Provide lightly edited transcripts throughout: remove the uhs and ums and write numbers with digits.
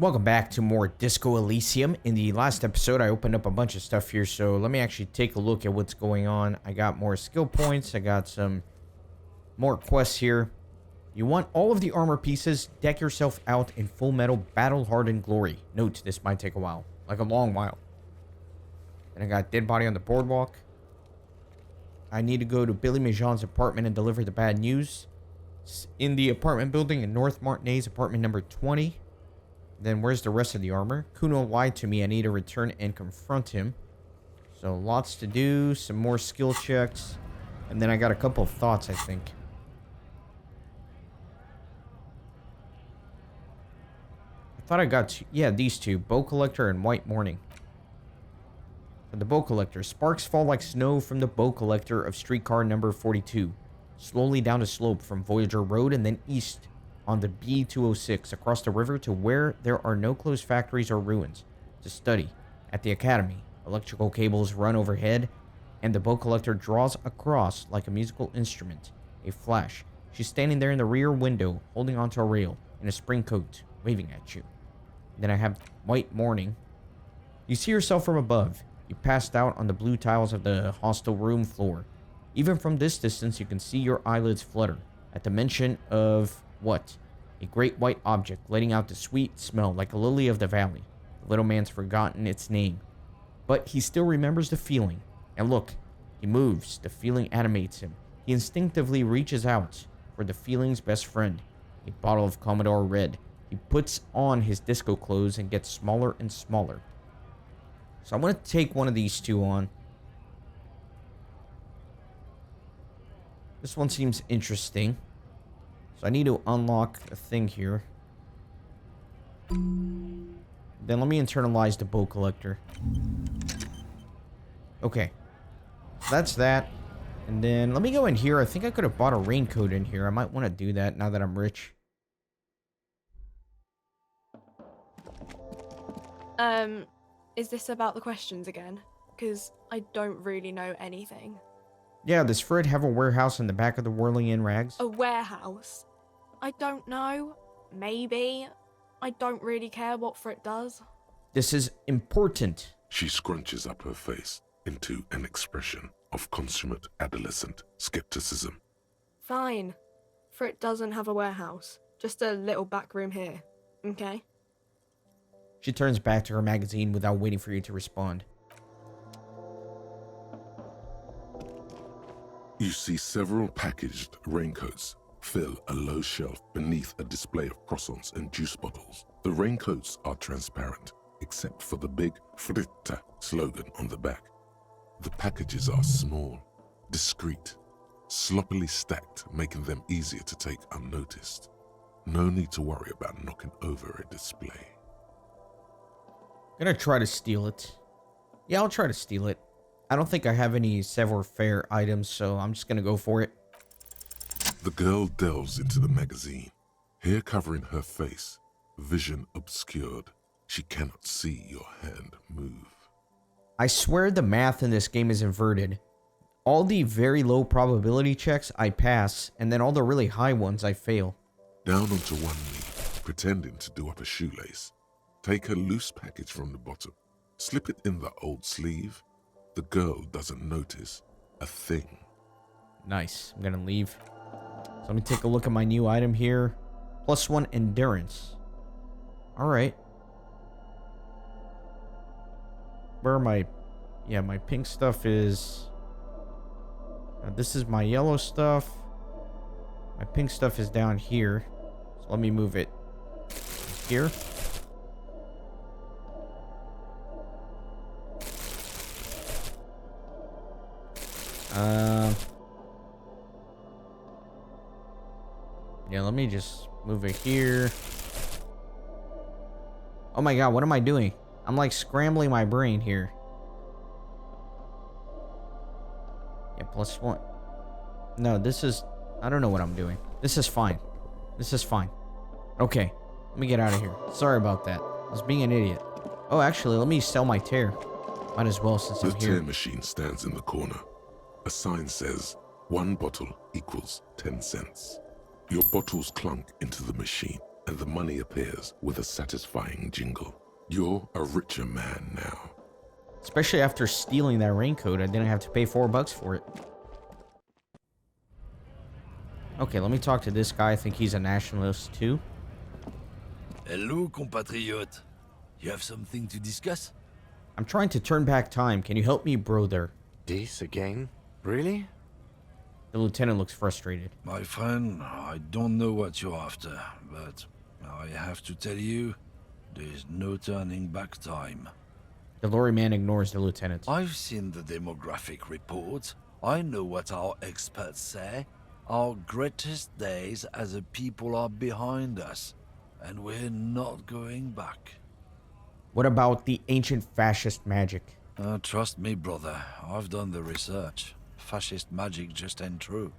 Welcome back to more Disco Elysium. In the last episode, I opened up a bunch of stuff here, so let me actually take a look at what's going on. I got more skill points. I got some more quests here. You want all of the armor pieces. Deck yourself out in full metal battle-hardened glory. Note, this might take a while. Like a long while. And I got dead body on the boardwalk. I need to go to Billy Majon's apartment and deliver the bad news. It's in the apartment building in North Martinez, apartment number 20. Then where's the rest of the armor? Kuno lied to me. I need to return and confront him. So lots to do. Some more skill checks. And then I got a couple of thoughts, I think. I thought I got two. Yeah, these two. Bow Collector and White Morning. For the Bow Collector. Sparks fall like snow from the Bow Collector of streetcar number 42. Slowly down a slope from Voyager Road and then east on the B206 across the river to where there are no closed factories or ruins. To study at the academy. Electrical cables run overhead and the Bow Collector draws across like a musical instrument. A flash. She's standing there in the rear window holding onto a rail in a spring coat waving at you. Then I have White Morning. You see yourself from above. You passed out on the blue tiles of the hostel room floor. Even from this distance you can see your eyelids flutter at the mention of what? A great white object letting out the sweet smell like a lily of the valley. The little man's forgotten its name. But he still remembers the feeling. And look, he moves. The feeling animates him. He instinctively reaches out for the feeling's best friend. A bottle of Commodore Red. He puts on his disco clothes and gets smaller and smaller. So I'm going to take one of these two on. This one seems interesting. So I need to unlock a thing here. Then let me internalize the Bow Collector. Okay. So that's that. And then let me go in here. I think I could have bought a raincoat in here. I might want to do that now that I'm rich. Is this about the questions again? Because I don't really know anything. Yeah, does Fred have a warehouse in the back of the Whirling in Rags? A warehouse? I don't know. Maybe. I don't really care what Fred does. This is important. She scrunches up her face into an expression of consummate adolescent skepticism. Fine. Fred doesn't have a warehouse. Just a little back room here. Okay? She turns back to her magazine without waiting for you to respond. You see several packaged raincoats fill a low shelf beneath a display of croissants and juice bottles. The raincoats are transparent, except for the big Fritta slogan on the back. The packages are small, discreet, sloppily stacked, making them easier to take unnoticed. No need to worry about knocking over a display. I'm gonna try to steal it. Yeah, I'll try to steal it. I don't think I have any savoir-faire items, so I'm just gonna go for it. The girl delves into the magazine, hair covering her face, vision obscured. She cannot see your hand move. I swear the math in this game is inverted. All the very low probability checks I pass, and then all the really high ones I fail. Down onto one knee, pretending to do up a shoelace. Take a loose package from the bottom, slip it in the old sleeve. The girl doesn't notice a thing. Nice. I'm gonna leave. So let me take a look at my new item here. +1 endurance. Alright. Where are my... Yeah, my pink stuff is... this is my yellow stuff. My pink stuff is down here. So let me move it here. Yeah, let me just move it here. Oh my god, what am I doing? I'm like scrambling my brain here. Yeah, +1. No, this is... I don't know what I'm doing. This is fine. This is fine. Okay, let me get out of here. Sorry about that. I was being an idiot. Oh, actually, let me sell my tear. Might as well since I'm The here. tear machine stands in the corner. A sign says, 1 bottle equals 10 cents. Your bottles clunk into the machine and the money appears with a satisfying jingle. You're a richer man now. Especially after stealing that raincoat, I didn't have to pay $4 for it. Okay, let me talk to this guy. I think he's a nationalist too. Hello, compatriot. You have something to discuss? I'm trying to turn back time. Can you help me, brother? This again? Really? The lieutenant looks frustrated. My friend, I don't know what you're after, but I have to tell you, there's no turning back time. The lorryman ignores the lieutenant. I've seen the demographic report. I know what our experts say. Our greatest days as a people are behind us, and we're not going back. What about the ancient fascist magic? Trust me, brother, I've done the research. Fascist magic just ain't true.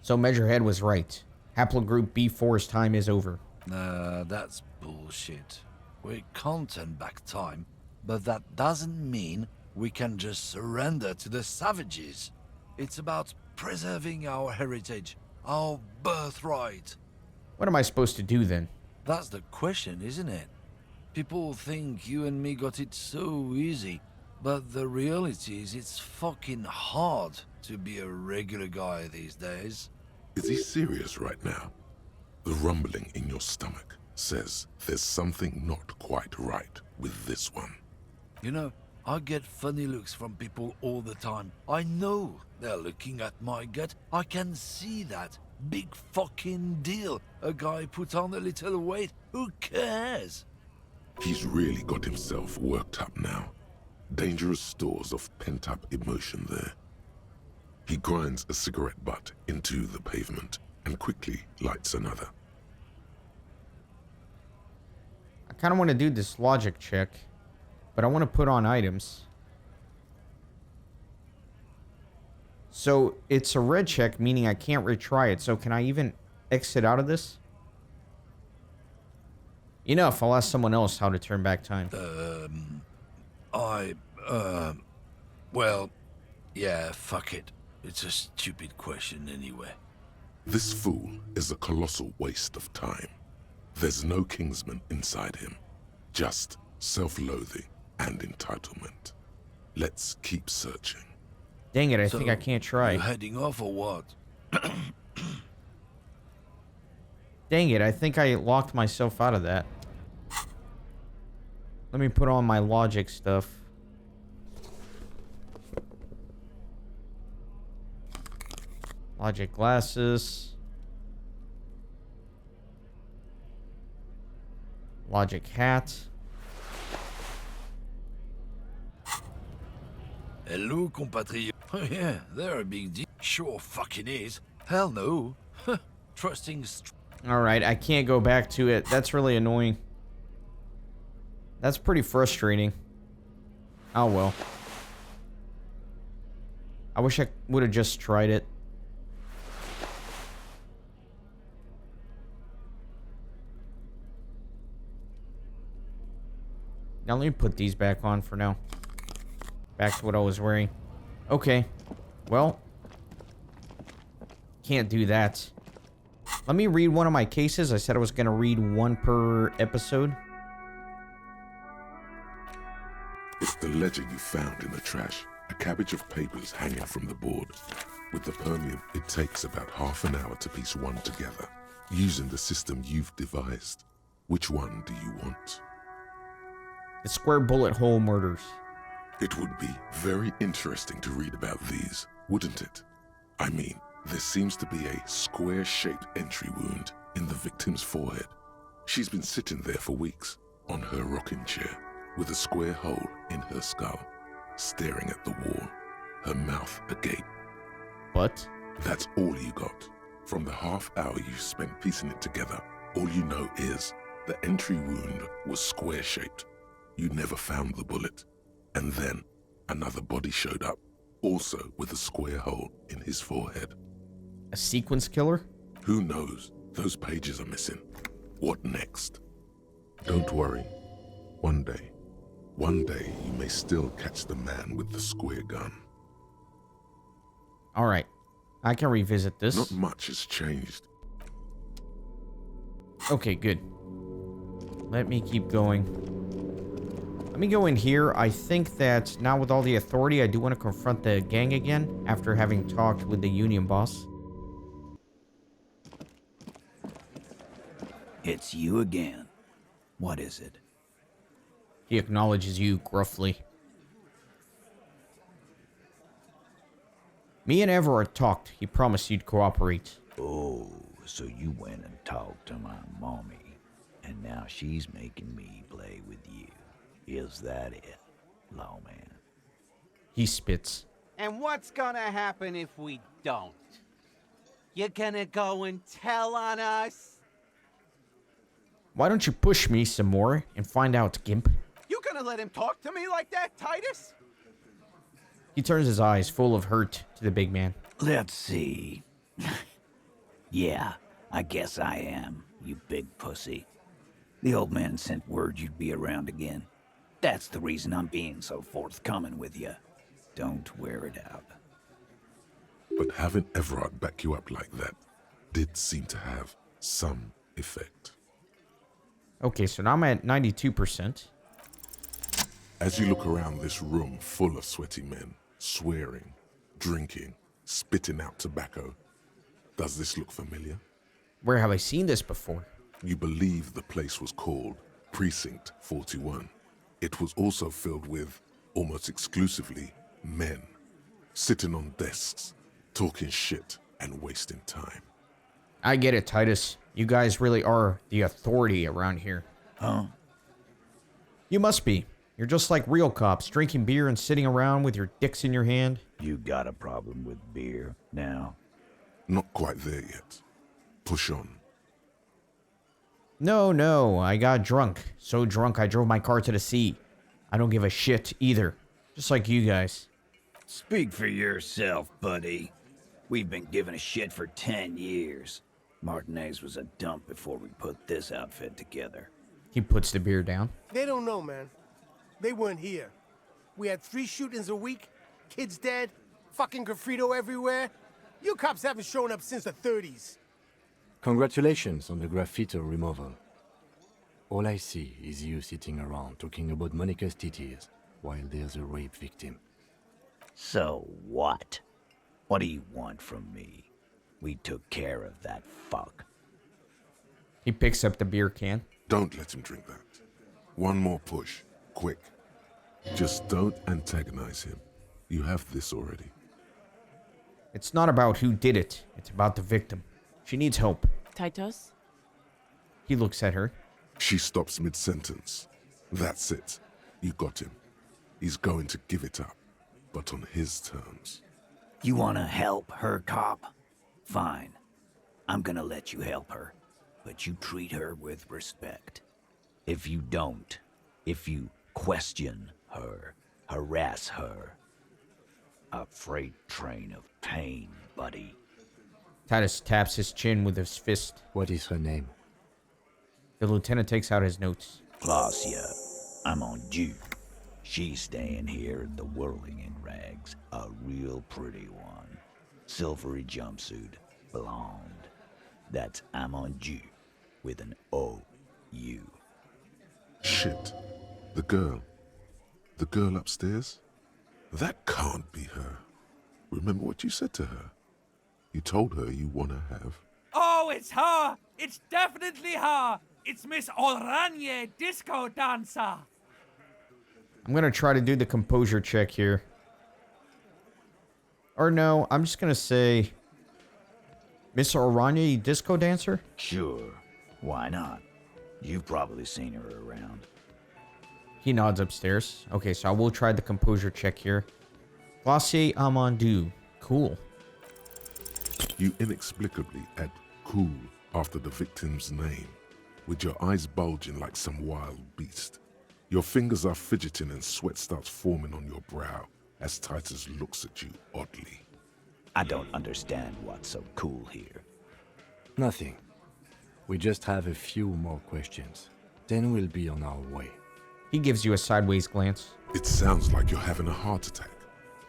So Measurehead was right. Haplogroup B4's time is over. Nah, that's bullshit. We can't turn back time, but that doesn't mean we can just surrender to the savages. It's about preserving our heritage, our birthright. What am I supposed to do then? That's the question, isn't it? People think you and me got it so easy, but the reality is it's fucking hard to be a regular guy these days. Is he serious right now? The rumbling in your stomach says there's something not quite right with this one. You know, I get funny looks from people all the time. I know they're looking at my gut. I can see that. Big fucking deal. A guy put on a little weight. Who cares? He's really got himself worked up now. Dangerous stores of pent-up emotion there. He grinds a cigarette butt into the pavement and quickly lights another. I kind of want to do this logic check, but I want to put on items. So it's a red check, meaning I can't retry it. So can I even exit out of this? Enough, I'll ask someone else how to turn back time. Well, yeah, fuck it. It's a stupid question anyway. This fool is a colossal waste of time. There's no Kingsman inside him, just self-loathing and entitlement. Let's keep searching. Dang it, I think I can't try. You heading off or what? Dang it, I think I locked myself out of that. Let me put on my logic stuff. Logic glasses. Logic hat. Hello, compatriot. Oh yeah, they're a big deal. Sure fucking is. Hell no. Trusting Alright, I can't go back to it. That's really annoying. That's pretty frustrating. Oh well. I wish I would have just tried it. Now let me put these back on for now. Back to what I was wearing. Okay. Well. Can't do that. Let me read one of my cases. I said I was going to read one per episode. It's the ledger you found in the trash. A cabbage of papers hanging from the board. With the permium, it takes about half an hour to piece one together. Using the system you've devised. Which one do you want? The square bullet hole murders. It would be very interesting to read about these, wouldn't it? I mean, there seems to be a square-shaped entry wound in the victim's forehead. She's been sitting there for weeks, on her rocking chair, with a square hole in her skull, staring at the wall, her mouth agape. But? That's all you got. From the half hour you spent piecing it together, all you know is the entry wound was square-shaped. You never found the bullet. And then another body showed up, also with a square hole in his forehead. A sequence killer? Who knows? Those pages are missing. What next? Don't worry. One day you may still catch the man with the square gun. Alright. I can revisit this. Not much has changed. Okay, good. let me keep going. Let me go in here. I think that now with all the authority, I do want to confront the gang again after having talked with the union boss. It's you again. What is it? He acknowledges you gruffly. Me and Everard talked. He promised you'd cooperate. Oh, so you went and talked to my mommy, and now she's making me play with you. Is that it, lawman? He spits. And what's gonna happen if we don't? You gonna go and tell on us? Why don't you push me some more and find out, Gimp? You gonna let him talk to me like that, Titus? He turns his eyes full of hurt to the big man. Let's see. Yeah, I guess I am, you big pussy. The old man sent word you'd be around again. That's the reason I'm being so forthcoming with you. Don't wear it out. But having Everard back you up like that did seem to have some effect. Okay, so now I'm at 92%. As you look around this room full of sweaty men, swearing, drinking, spitting out tobacco, does this look familiar? Where have I seen this before? You believe the place was called Precinct 41. It was also filled with, almost exclusively, men, sitting on desks, talking shit and wasting time. I get it, Titus. You guys really are the authority around here. Huh? You must be. You're just like real cops, drinking beer and sitting around with your dicks in your hand. You got a problem with beer now? Not quite there yet. Push on. No, I got drunk. So drunk I drove my car to the sea. I don't give a shit either. Just like you guys. Speak for yourself, buddy. We've been giving a shit for 10 years. Martinez was a dump before we put this outfit together. He puts the beer down. They don't know, man. They weren't here. We had 3 shootings a week, kids dead, fucking graffito everywhere. You cops haven't shown up since the 30s. Congratulations on the graffiti removal. All I see is you sitting around talking about Monica's titties while there's a rape victim. So what? What do you want from me? We took care of that fuck. He picks up the beer can. Don't let him drink that. One more push. Quick. Just don't antagonize him. You have this already. It's not about who did it. It's about the victim. She needs help. Titus? He looks at her. She stops mid-sentence. That's it. You got him. He's going to give it up, but on his terms. You wanna help her, cop? Fine. I'm gonna let you help her, but you treat her with respect. If you don't, if you question her, harass her, a freight train of pain, buddy. Titus taps his chin with his fist. What is her name? The lieutenant takes out his notes. Klassje, Amandou. She's staying here at the Whirling in Rags, a real pretty one. Silvery jumpsuit, blonde. That's Amandou, with an O-U. Shit. The girl. The girl upstairs? That can't be her. Remember what you said to her? You told her you want to have. Oh, it's her! It's definitely her! It's Miss Oranje, disco dancer! I'm going to try to do the composure check here. Or no, I'm just going to say... Miss Oranje, disco dancer? Sure, why not? You've probably seen her around. He nods upstairs. Okay, so I will try the composure check here. Klassje Amandou. Cool. You inexplicably add cool after the victim's name, with your eyes bulging like some wild beast. Your fingers are fidgeting and sweat starts forming on your brow as Titus looks at you oddly. I don't understand what's so cool here. Nothing. We just have a few more questions. Then we'll be on our way. He gives you a sideways glance. It sounds like you're having a heart attack.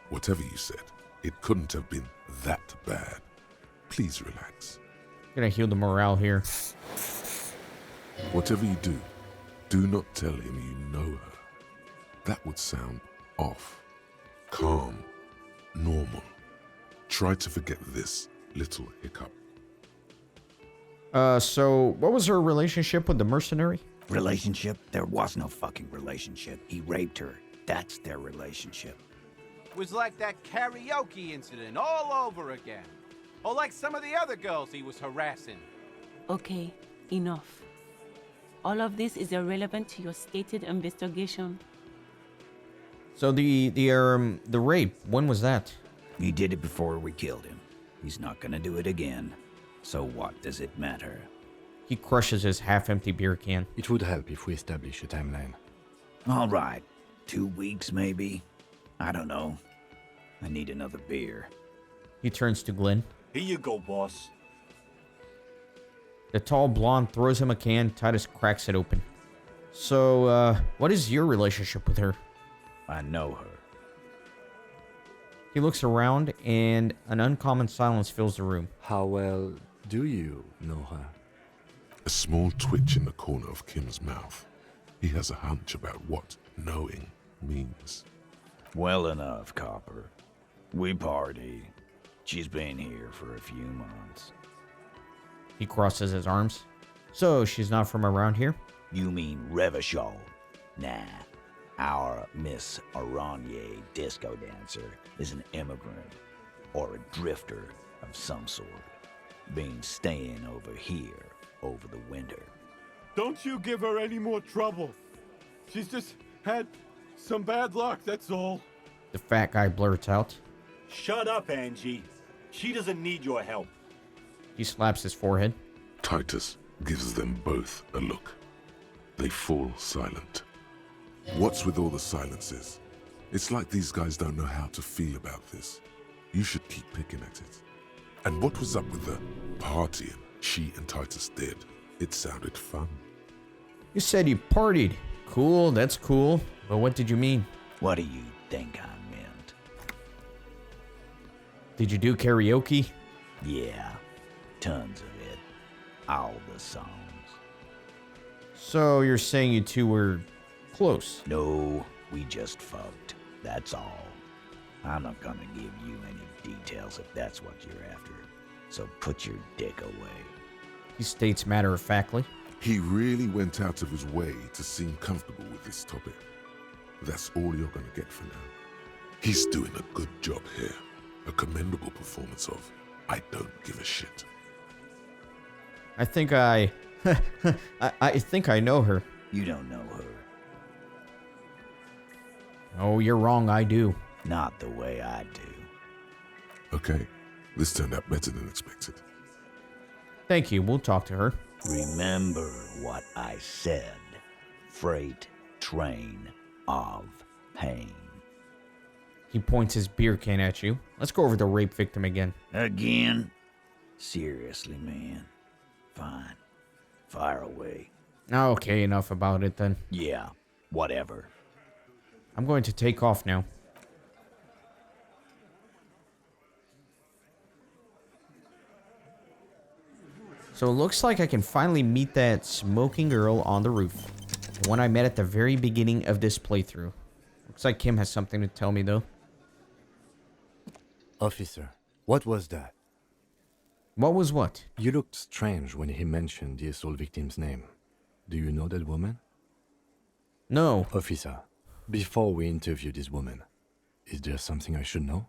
Whatever you said, it couldn't have been that bad. Please relax. Gonna heal the morale here. Whatever you do, Do not tell him you know her. That would sound off. Calm. Normal. Try to forget this little hiccup. So what was her relationship with the mercenary? Relationship? There was no fucking relationship. He raped her. That's their relationship. Was like that karaoke incident all over again. Or like some of the other girls he was harassing. Okay, enough. All of this is irrelevant to your stated investigation. So the rape, when was that? He did it before we killed him. He's not gonna do it again. So what does it matter? He crushes his half-empty beer can. It would help if we establish a timeline. All right. 2 weeks, maybe? I don't know. I need another beer. He turns to Glenn. Here you go, boss. The tall blonde throws him a can. Titus cracks it open. So, what is your relationship with her? I know her. He looks around, and an uncommon silence fills the room. How well do you know her? A small twitch in the corner of Kim's mouth. He has a hunch about what knowing means. Well enough, Copper. We party. She's been here for a few months. He crosses his arms. So, she's not from around here? You mean Revachol? Nah. Our Miss Aranye disco dancer is an immigrant or a drifter of some sort. Been staying over here over the winter. Don't you give her any more trouble. She's just had some bad luck, that's all. The fat guy blurts out. Shut up, Angie. She doesn't need your help. He slaps his forehead. Titus gives them both a look. They fall silent. What's with all the silences? It's like these guys don't know how to feel about this. You should keep picking at it. And what was up with the partying she and Titus did? It sounded fun. You said you partied. Cool, that's cool. But what did you mean? What do you think I meant? Did you do karaoke? Yeah, tons of it. All the songs. So you're saying you two were close? No, we just fucked. That's all. I'm not gonna give you any details if that's what you're after. So put your dick away. He states matter-of-factly. He really went out of his way to seem comfortable with this topic. That's all you're gonna get for now. He's doing a good job here. A commendable performance of I don't give a shit. I think I think I know her. You don't know her. Oh, you're wrong, I do. Not the way I do. Okay, this turned out better than expected. Thank you, we'll talk to her. Remember what I said. Freight train of pain. He points his beer can at you. Let's go over the rape victim again. Again? Seriously, man. Fine. Fire away. Okay, enough about it then. Yeah, whatever. I'm going to take off now. So it looks like I can finally meet that smoking girl on the roof. The one I met at the very beginning of this playthrough. Looks like Kim has something to tell me though. Officer, what was that? What was what? You looked strange when he mentioned the assault victim's name. Do you know that woman? No. Officer, before we interview this woman, is there something I should know?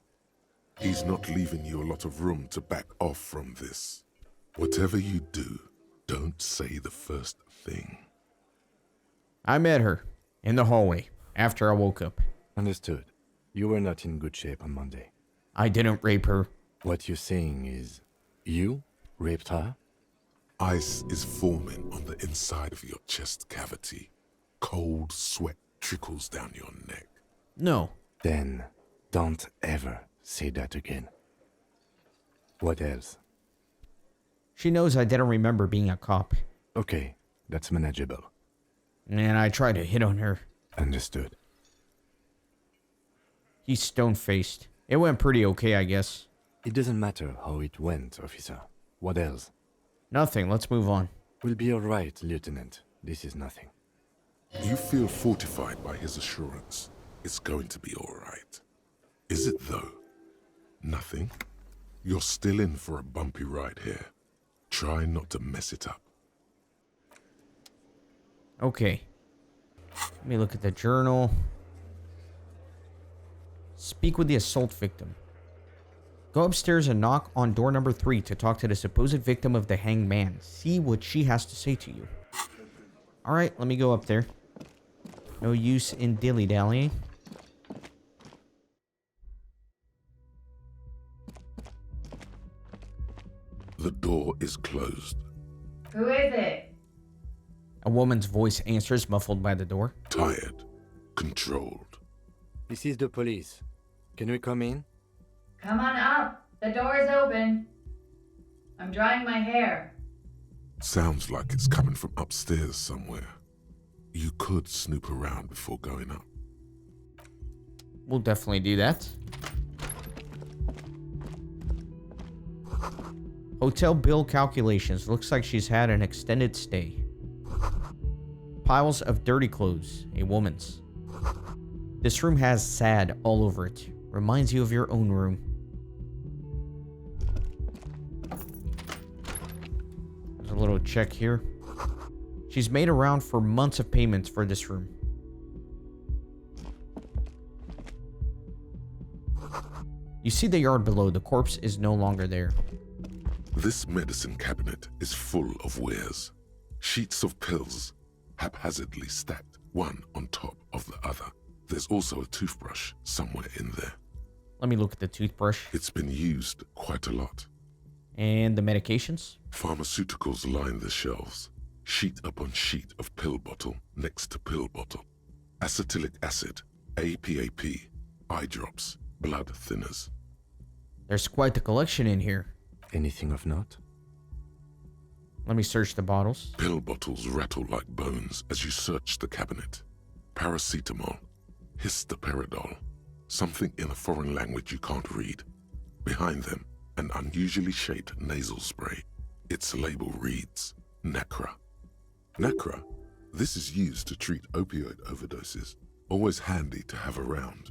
He's not leaving you a lot of room to back off from this. Whatever you do, don't say the first thing. I met her in the hallway after I woke up. Understood. You were not in good shape on Monday. I didn't rape her. What you're saying is, you raped her? Ice is forming on the inside of your chest cavity. Cold sweat trickles down your neck. No. Then, don't ever say that again. What else? She knows I didn't remember being a cop. Okay, that's manageable. And I tried to hit on her. Understood. He's stone-faced. It went pretty okay, I guess. It doesn't matter how it went, officer. What else? Nothing. Let's move on. We'll be all right, Lieutenant. This is nothing. You feel fortified by his assurance. It's going to be all right. Is it though? Nothing? You're still in for a bumpy ride here. Try not to mess it up. Okay. Let me look at the journal. Speak with the assault victim. Go upstairs and knock on door number 3 to talk to the supposed victim of the hanged man. See what she has to say to you. Alright, let me go up there. No use in dilly-dallying. The door is closed. Who is it? A woman's voice answers, muffled by the door. Tired. Controlled. This is the police. Can we come in? Come on up. The door is open. I'm drying my hair. Sounds like it's coming from upstairs somewhere. You could snoop around before going up. We'll definitely do that. Hotel bill calculations. Looks like she's had an extended stay. Piles of dirty clothes. A woman's. This room has sad all over it. Reminds you of your own room. There's a little check here. She's made around for months of payments for this room. You see the yard below. The corpse is no longer there. This medicine cabinet is full of wares. Sheets of pills, haphazardly stacked, one on top of the other. There's also a toothbrush somewhere in there. Let me look at the toothbrush. It's been used quite a lot. And the medications? Pharmaceuticals line the shelves. Sheet upon sheet of pill bottle next to pill bottle. Acetylic acid, APAP, eye drops, blood thinners. There's quite a collection in here. Anything of note? Let me search the bottles. Pill bottles rattle like bones as you search the cabinet. Paracetamol, histoperidol, something in a foreign language you can't read. Behind them, an unusually shaped nasal spray. Its label reads, Nacra. Nacra, this is used to treat opioid overdoses. Always handy to have around.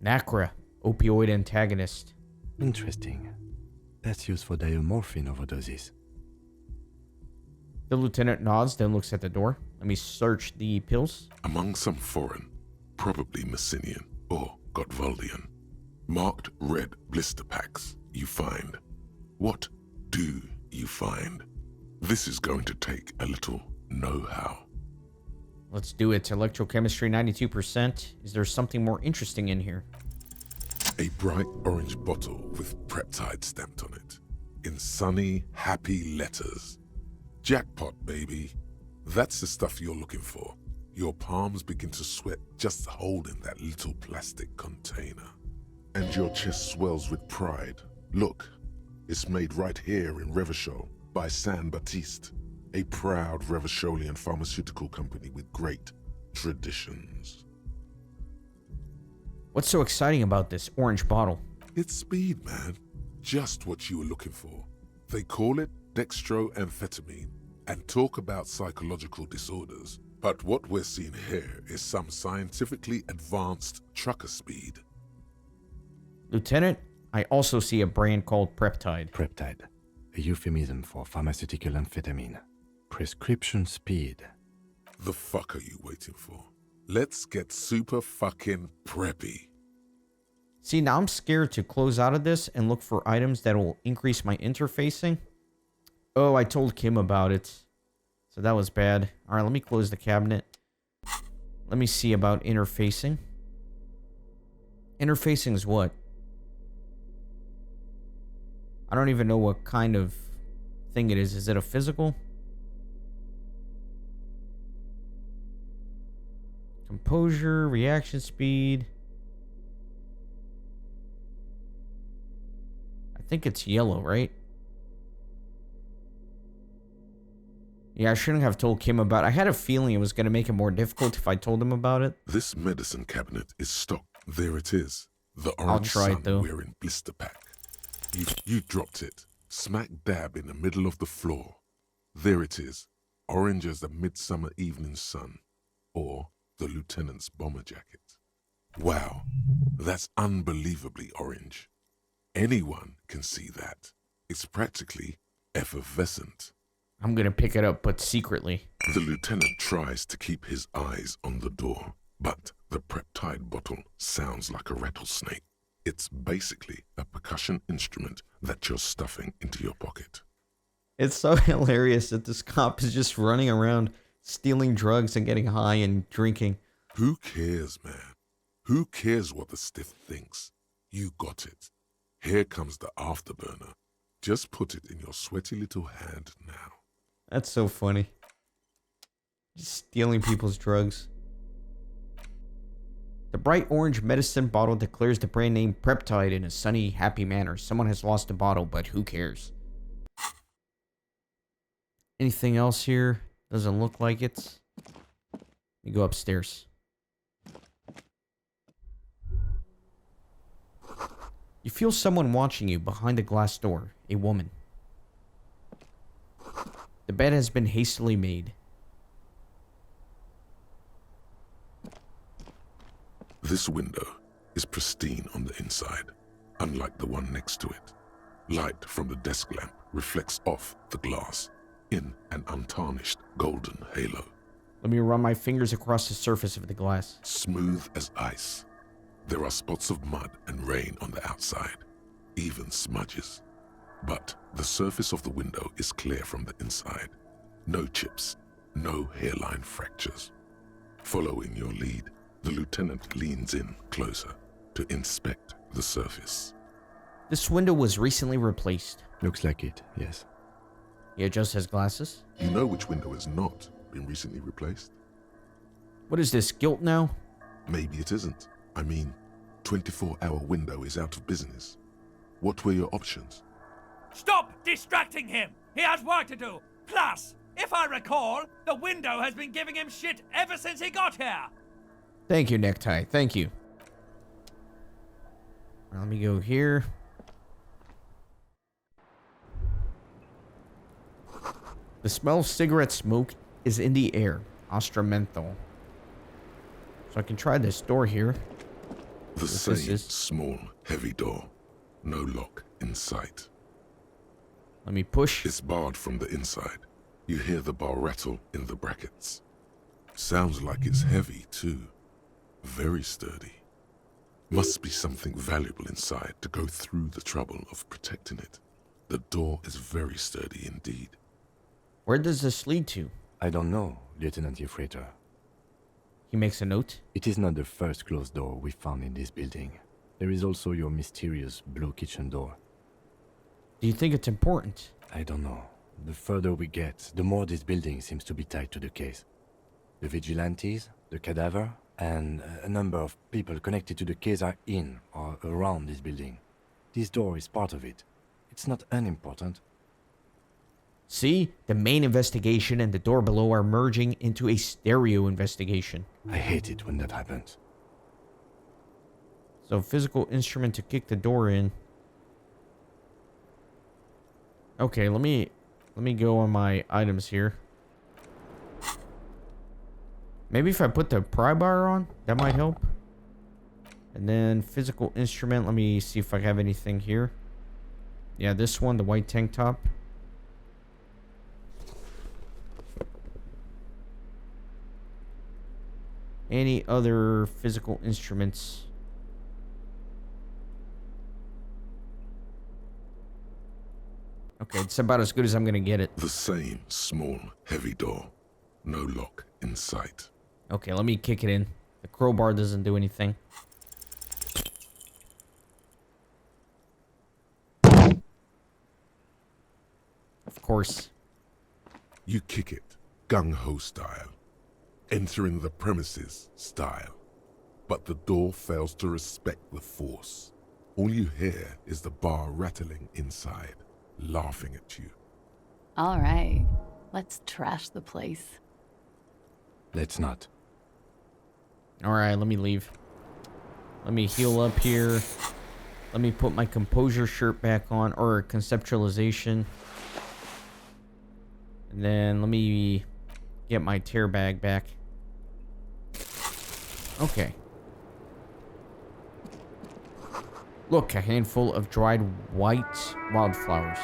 Nacra, opioid antagonist. Interesting. That's used for diamorphine overdoses. The lieutenant nods, then looks at the door. Let me search the pills. Among some foreign, probably Messinian or Gotwaldian, marked red blister packs you find. What do you find? This is going to take a little know-how. Let's do it. Electrochemistry 92%. Is there something more interesting in here? A bright orange bottle with peptide stamped on it. In sunny, happy letters. Jackpot, baby. That's the stuff you're looking for. Your palms begin to sweat just holding that little plastic container. And your chest swells with pride. Look, it's made right here in Revachol by San Baptiste, a proud Revacholian pharmaceutical company with great traditions. What's so exciting about this orange bottle? It's speed, man. Just what you were looking for. They call it dextroamphetamine and talk about psychological disorders. But what we're seeing here is some scientifically advanced trucker speed. Lieutenant, I also see a brand called Peptide. Peptide, a euphemism for pharmaceutical amphetamine. Prescription speed. The fuck are you waiting for? Let's get super fucking preppy. See, now I'm scared to close out of this and look for items that will increase my interfacing. Oh, I told Kim about it. So that was bad. Alright, let me close the cabinet. Let me see about interfacing. Interfacing is what? I don't even know what kind of thing it is. Is it a physical? Composure, reaction speed. I think it's yellow, right? Yeah, I shouldn't have told Kim about it. I had a feeling it was going to make it more difficult if I told him about it. This medicine cabinet is stocked. There it is. The I'll orange try it, sun though. we're in blister pack. You dropped it. Smack dab in the middle of the floor. There it is. orange as the midsummer evening sun, or the lieutenant's bomber jacket. Wow, that's unbelievably orange. Anyone can see that. It's practically effervescent. I'm gonna pick it up, but secretly. The lieutenant tries to keep his eyes on the door, but the Peptide bottle sounds like a rattlesnake. It's basically a percussion instrument that you're stuffing into your pocket. It's so hilarious that this cop is just running around stealing drugs and getting high and drinking. Who cares, man? Who cares what the stiff thinks? You got it. Here comes the afterburner. Just put it in your sweaty little hand now. That's so funny. Just stealing people's drugs. The bright orange medicine bottle declares the brand name Peptide in a sunny, happy manner. Someone has lost the bottle, but who cares? Anything else here? Doesn't look like it. Let me go upstairs. You feel someone watching you behind a glass door. A woman. The bed has been hastily made. This window is pristine on the inside, unlike the one next to it. Light from the desk lamp reflects off the glass in an untarnished golden halo. Let me run my fingers across the surface of the glass. Smooth as ice. There are spots of mud and rain on the outside, even smudges. But the surface of the window is clear from the inside. No chips, no hairline fractures. Following your lead, the lieutenant leans in closer to inspect the surface. This window was recently replaced. Looks like it, yes. He adjusts his glasses. You know which window has not been recently replaced? What is this, guilt now? Maybe it isn't. I mean, 24-hour window is out of business. What were your options? Stop distracting him! He has work to do! Plus, if I recall, the window has been giving him shit ever since he got here! Thank you, Necktie. Thank you. Let me go here. The smell of cigarette smoke is in the air. Astra menthol. So I can try this door here. The same small, heavy door. No lock in sight. Let me push. It's barred from the inside. You hear the bar rattle in the brackets. Sounds like it's heavy, too. Very sturdy. Must be something valuable inside to go through the trouble of protecting it. The door is very sturdy indeed. Where does this lead to? I don't know, Lieutenant Yefreiter. He makes a note. It is not the first closed door we found in this building. There is also your mysterious blue kitchen door. Do you think it's important? I don't know. The further we get, the more this building seems to be tied to the case. The vigilantes, the cadaver, and a number of people connected to the case are in or around this building. This door is part of it. It's not unimportant. See? The main investigation and the door below are merging into a stereo investigation. I hate it when that happens. So, physical instrument to kick the door in. Okay, let me go on my items here. Maybe if I put the pry bar on, that might help. And then physical instrument, let me see if I have anything here. Yeah, this one, the white tank top. Any other physical instruments? Okay, it's about as good as I'm gonna get it. The same small, heavy door. No lock in sight. Okay, let me kick it in. The crowbar doesn't do anything. Of course. You kick it, gung-ho style. Entering the premises style. But the door fails to respect the force. All you hear is the bar rattling inside, laughing at you. All right, let's trash the place. Let's not. Alright, let me leave. Let me heal up here. Let me put my composure shirt back on, or conceptualization. And then let me get my tear bag back. Okay. Look, a handful of dried white wildflowers.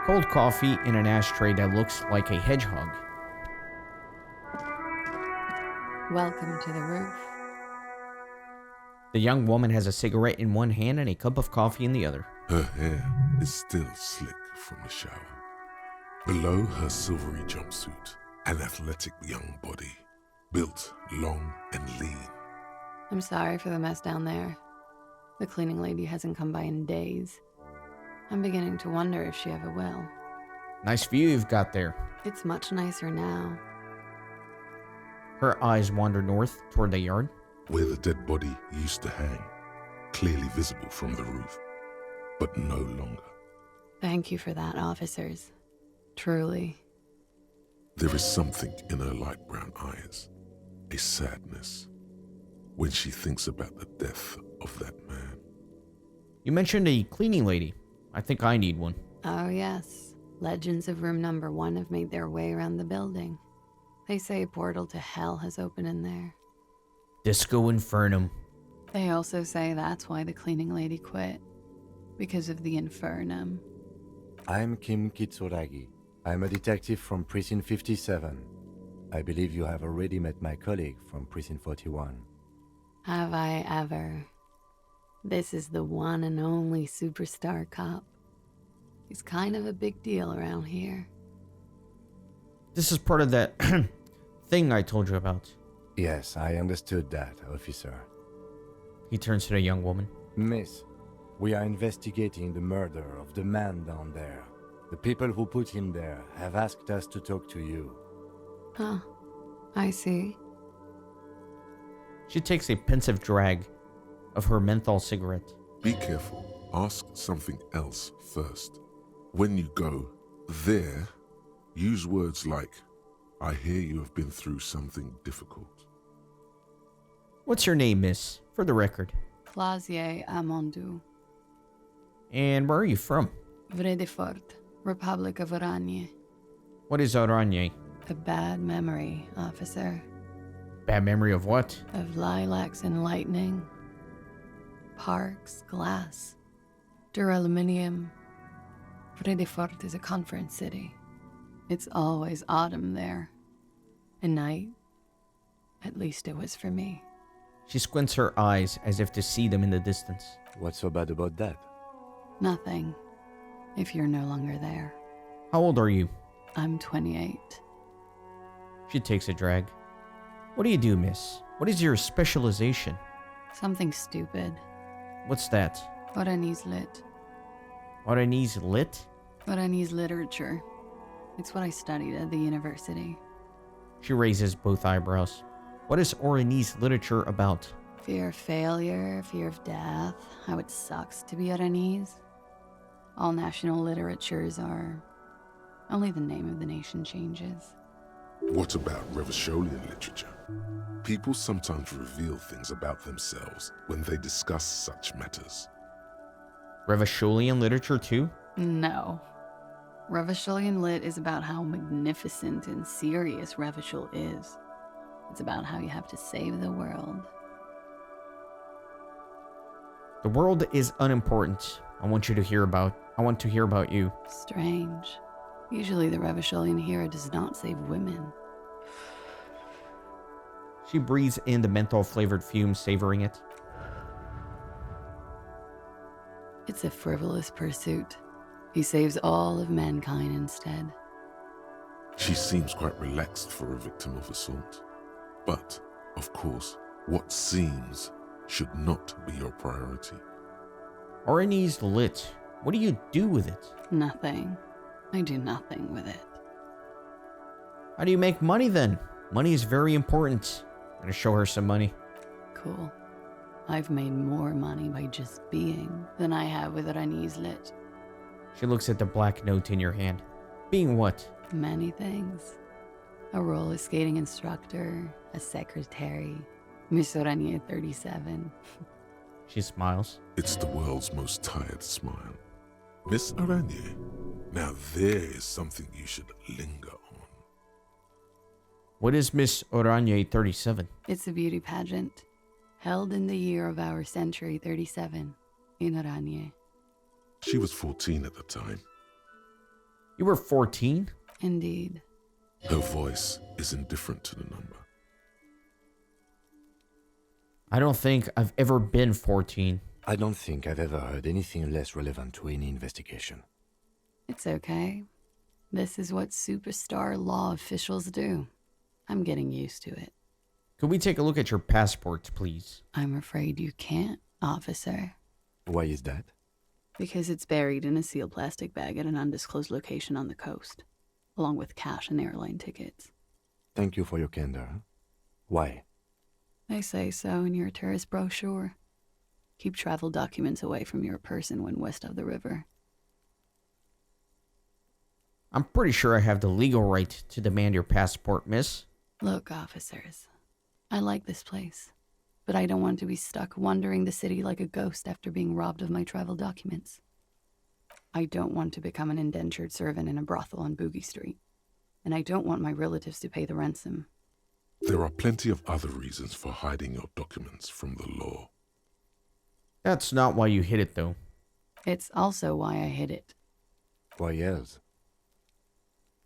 Cold coffee in an ashtray that looks like a hedgehog. Welcome to the roof. The young woman has a cigarette in one hand and a cup of coffee in the other. Her hair is still slick from the shower. Below her silvery jumpsuit, an athletic young body, built long and lean. I'm sorry for the mess down there. The cleaning lady hasn't come by in days. I'm beginning to wonder if she ever will. Nice view you've got there. It's much nicer now. Her eyes wander north toward the yard. Where the dead body used to hang, clearly visible from the roof, but no longer. Thank you for that, officers. Truly. There is something in her light brown eyes, a sadness, when she thinks about the death of that man. You mentioned a cleaning lady. I think I need one. Oh, yes. Legends of room number 1 have made their way around the building. They say a portal to hell has opened in there. Disco Infernum. They also say that's why the cleaning lady quit. Because of the infernum. I'm Kim Kitsuragi. I'm a detective from Precinct 57. I believe you have already met my colleague from Precinct 41. Have I ever? This is the one and only superstar cop. He's kind of a big deal around here. This is part of that thing I told you about. Yes, I understood that, officer. He turns to the young woman. Miss, we are investigating the murder of the man down there. The people who put him there have asked us to talk to you. Huh. I see. She takes a pensive drag of her menthol cigarette. Be careful. Ask something else first. When you go there, use words like, I hear you have been through something difficult. What's your name, miss? For the record. Klassje Amandou. And where are you from? Vredefort, Republic of Oranje. What is Oranje? A bad memory, officer. Bad memory of what? Of lilacs and lightning. Parks, glass, duraluminium. Vredefort is a conference city. It's always autumn there. And night. At least it was for me. She squints her eyes as if to see them in the distance. What's so bad about that? Nothing. If you're no longer there. How old are you? I'm 28. She takes a drag. What do you do, miss? What is your specialization? Something stupid. What's that? Oranese lit. Oranese lit? Oranese literature. It's what I studied at the university. She raises both eyebrows. What is Oranese literature about? Fear of failure, fear of death, how it sucks to be Oranese. All national literatures are... Only the name of the nation changes. What about Revacholian literature? People sometimes reveal things about themselves when they discuss such matters. Revacholian literature too? No. Revacholian lit is about how magnificent and serious Revachol is. It's about how you have to save the world. The world is unimportant. I want to hear about you. Strange. Usually the Revacholian hero does not save women. She breathes in the menthol-flavored fumes, savoring it. It's a frivolous pursuit. He saves all of mankind instead. She seems quite relaxed for a victim of assault. But, of course, what seems should not be your priority. Oranese lit. What do you do with it? Nothing. I do nothing with it. How do you make money then? Money is very important. I'm gonna show her some money. Cool. I've made more money by just being than I have with Oranese lit. She looks at the black note in your hand. Being what? Many things. A roller skating instructor, a secretary, Miss Oranje 37. She smiles. It's the world's most tired smile. Miss Oranje, Now there is something you should linger on. What is Miss Oranje 37? It's a beauty pageant, held in the year of our century 37, in Oranje. She was 14 at the time. You were 14? Indeed. Her voice is indifferent to the number. I don't think I've ever been 14. I don't think I've ever heard anything less relevant to any investigation. It's okay. This is what superstar law officials do. I'm getting used to it. Could we take a look at your passport, please? I'm afraid you can't, officer. Why is that? Because it's buried in a sealed plastic bag at an undisclosed location on the coast, along with cash and airline tickets. Thank you for your candor. Why? They say so in your tourist brochure. Keep travel documents away from your person when west of the river. I'm pretty sure I have the legal right to demand your passport, miss. Look, officers, I like this place, but I don't want to be stuck wandering the city like a ghost after being robbed of my travel documents. I don't want to become an indentured servant in a brothel on Boogie Street, and I don't want my relatives to pay the ransom. There are plenty of other reasons for hiding your documents from the law. That's not why you hid it, though. It's also why I hid it. Why else?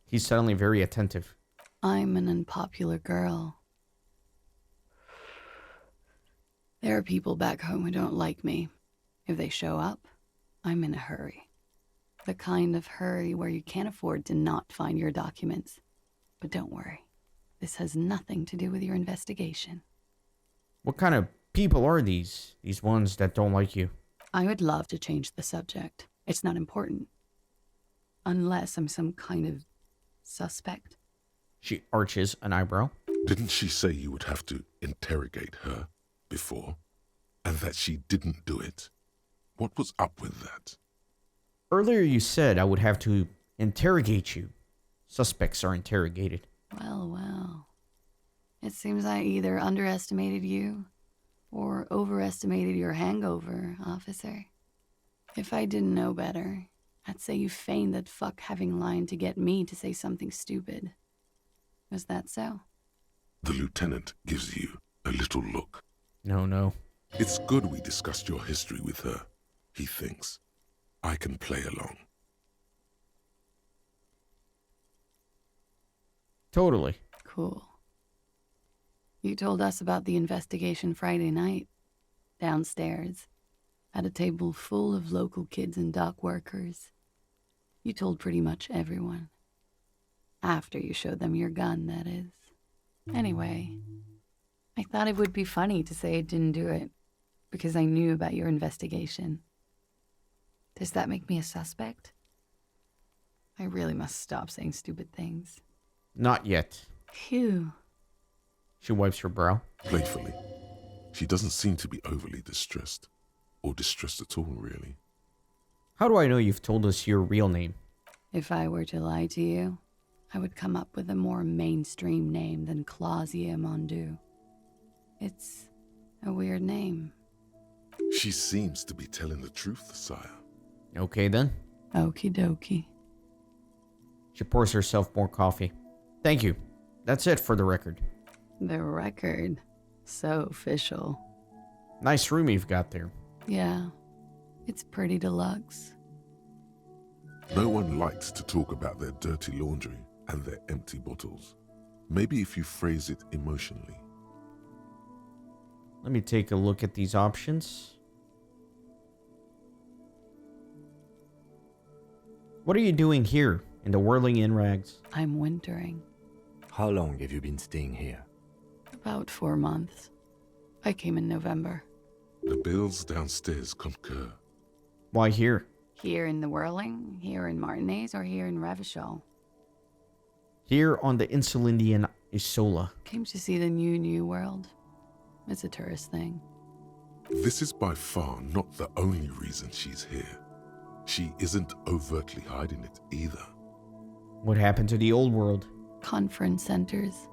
He's suddenly very attentive. I'm an unpopular girl. There are people back home who don't like me. If they show up, I'm in a hurry. The kind of hurry where you can't afford to not find your documents. But don't worry. This has nothing to do with your investigation. What kind of people are these? These ones that don't like you? I would love to change the subject. It's not important. Unless I'm some kind of suspect. She arches an eyebrow. Didn't she say you would have to interrogate her before? And that she didn't do it? What was up with that? Earlier you said I would have to interrogate you. Suspects are interrogated. Well. It seems I either underestimated you or overestimated your hangover, officer. If I didn't know better, I'd say you feigned that fuck having lied to get me to say something stupid. Was that so? The lieutenant gives you a little look. No. It's good we discussed your history with her, he thinks. I can play along. Totally. Cool. You told us about the investigation Friday night, downstairs, at a table full of local kids and dock workers. You told pretty much everyone. After you showed them your gun, that is. Anyway, I thought it would be funny to say I didn't do it, because I knew about your investigation. Does that make me a suspect? I really must stop saying stupid things. Not yet. Phew. She wipes her brow. Playfully. She doesn't seem to be overly distressed. Or distressed at all, really. How do I know you've told us your real name? If I were to lie to you, I would come up with a more mainstream name than Klassje Amandou. It's a weird name. She seems to be telling the truth, sire. Okay, then. Okie dokie. She pours herself more coffee. Thank you. That's it for the record. The record? So official. Nice room you've got there. Yeah, it's pretty deluxe. No one likes to talk about their dirty laundry and their empty bottles. Maybe if you phrase it emotionally. Let me take a look at these options. What are you doing here in the whirling in rags? I'm wintering. How long have you been staying here? About 4 months. I came in November. The bills downstairs concur. Why here? Here in the Whirling, here in Martinez, or here in Ravishal? Here on the Insulindian Isola. Came to see the new world. It's a tourist thing. This is by far not the only reason she's here. She isn't overtly hiding it either. What happened to the old world? Conference centers.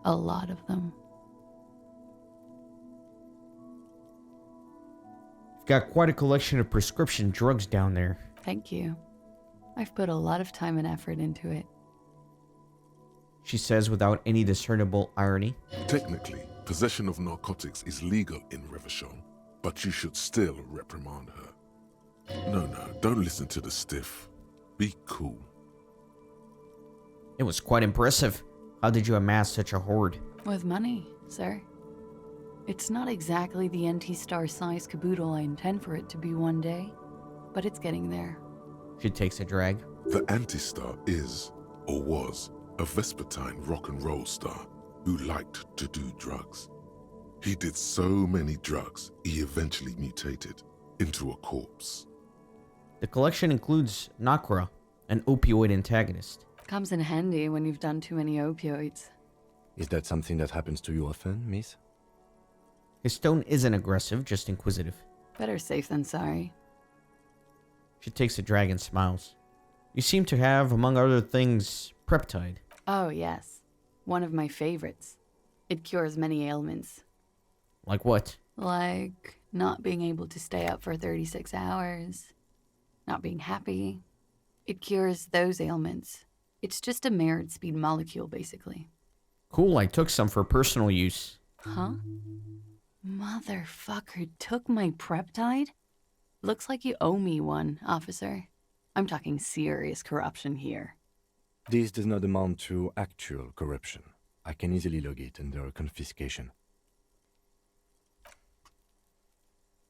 A lot of them. You've got quite a collection of prescription drugs down there. Thank you. I've put a lot of time and effort into it. She says without any discernible irony. Technically, possession of narcotics is legal in Revachon, but you should still reprimand her. No, don't listen to the stiff. Be cool. It was quite impressive. How did you amass such a hoard? With money, sir. It's not exactly the NT-star size caboodle I intend for it to be one day, but it's getting there. She takes a drag. The Anti-Star is, or was, a Vespertine rock and roll star who liked to do drugs. He did so many drugs, he eventually mutated into a corpse. The collection includes Nakra, an opioid antagonist. Comes in handy when you've done too many opioids. Is that something that happens to you often, miss? His tone isn't aggressive, just inquisitive. Better safe than sorry. She takes a drag and smiles. You seem to have, among other things, Preptide. Oh, yes. One of my favorites. It cures many ailments. Like what? Like not being able to stay up for 36 hours. Not being happy. It cures those ailments. It's just a mirrored speed molecule, basically. Cool, I took some for personal use. Huh? Motherfucker took my Preptide? Looks like you owe me one, officer. I'm talking serious corruption here. This does not amount to actual corruption. I can easily log it under confiscation.